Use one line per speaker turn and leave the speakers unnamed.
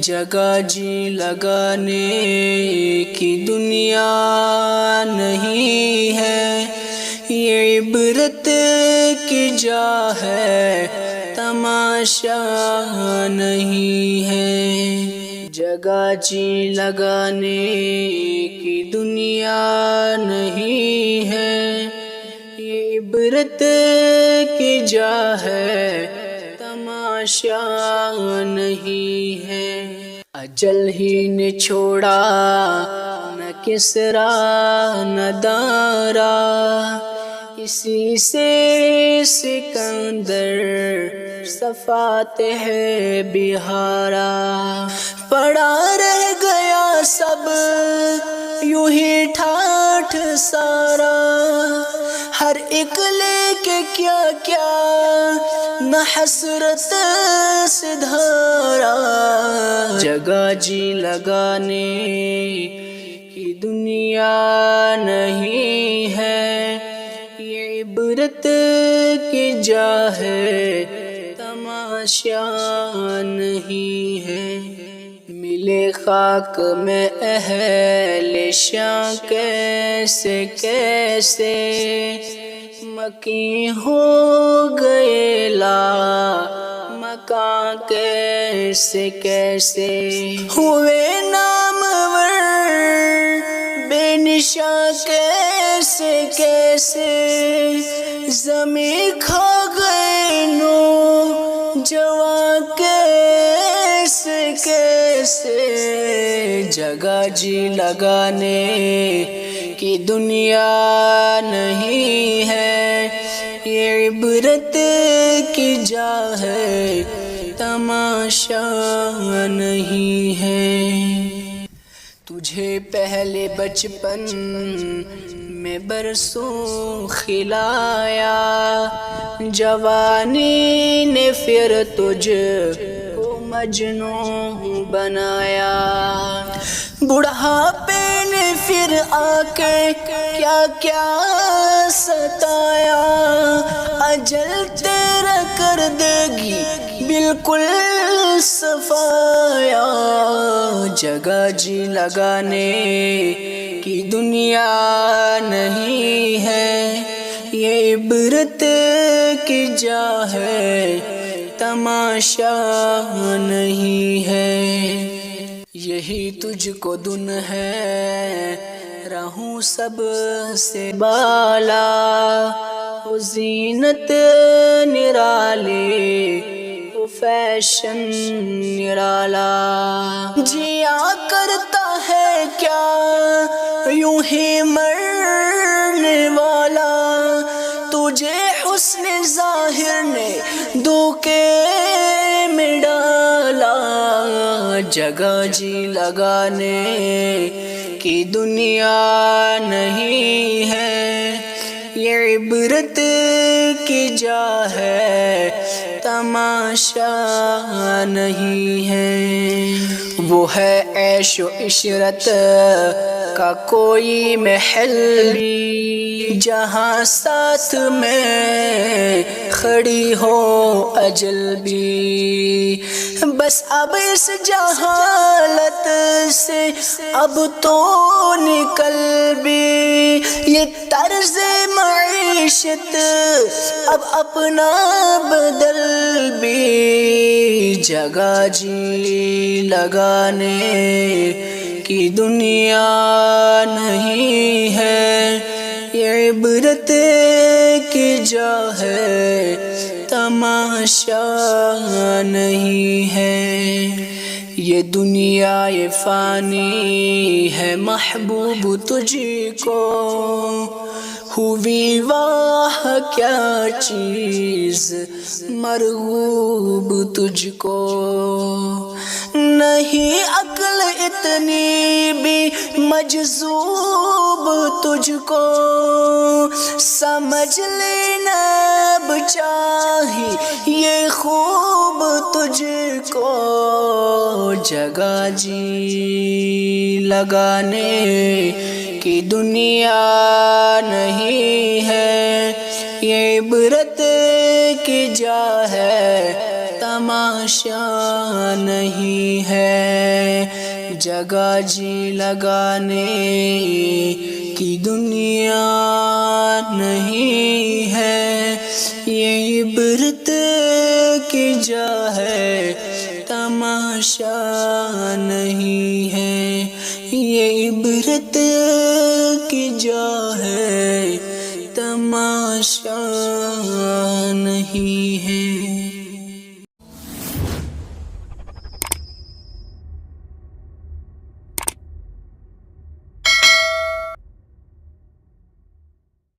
جگہ جی لگانے کی دنیا نہیں ہے، یہ عبرت کی جا ہے، تماشا نہیں ہے۔ جگہ جی لگانے کی دنیا نہیں ہے، یہ عبرت کی جا ہے، تماشا نہیں ہے۔ اجل ہی نے چھوڑا نہ کسرا نہ دارا، اسی سے سکندر صفات ہے بہارا۔ پڑا رہ گیا سب یوں ہی ٹھاٹھ سارا، ہر ایک لے کے کیا کیا نہ حسرت سے دھارا۔ جگہ جی لگانے کی دنیا نہیں ہے، یہ عبرت کی جا ہے، تماشا نہیں ہے۔ ملے خاک میں اہل شاں کیسے کیسے، مکیں ہو گئے لا مکاں کیسے کیسے، ہوئے نامور بے نشاں کیسے کیسے، زمین کھا گئے نوجواں کیسے کیسے۔ جگہ جی لگانے کی دنیا نہیں ہے، یہ عبرت کی جا ہے، تماشا نہیں ہے۔ تجھے پہلے بچپن میں برسوں کھلایا، جوانی نے پھر تجھ کو مجنوں بنایا، بڑھاپے نے پھر آ کے کیا کیا ستایا، اجل تیرا کر دے گی بالکل صفایا۔ جگہ جی لگانے کی دنیا نہیں ہے، یہ عبرت کی جا ہے، تماشا نہیں ہے۔ یہی تجھ کو دن ہے رہوں سب سے بالا، وہ زینت نرالے وہ فیشن نرالا، جیا کرتا ہے کیا یوں ہی مرنے والا، تجھے حسن ظاہر نے دھوکے میں ڈالا۔ جگہ جی لگانے کی دنیا نہیں ہے، یہ عبرت کی جا ہے، تماشا نہیں ہے۔ وہ ہے عیش و عشرت کا کوئی محل بھی، جہاں ساتھ میں کھڑی ہو اجل بھی، بس اب اس جہالت سے اب تو نکل بھی، یہ طرز معیشت اب اپنا بدل بھی۔ جگہ جی لگانے کی دنیا نہیں ہے، یہ عبرت کی جا ہے، تماشا نہیں ہے۔ یہ دنیا یہ فانی ہے محبوب تجھ کو، ہوئی واہ کیا چیز مرغوب تجھ کو، نہیں عقل اتنی بھی مجذوب تجھ کو، سمجھ لینا اب چاہیے یہ خوب تجھ کو۔ جگہ جی لگانے کی دنیا نہیں ہے، یہ عبرت کی جا ہے تماشا نہیں ہے، جگہ جی لگانے کی دنیا نہیں ہے، یہ عبرت کی جا ہے تماشا نہیں ہے، یہ عبرت کی جا ہے تماشا نہیں ہے۔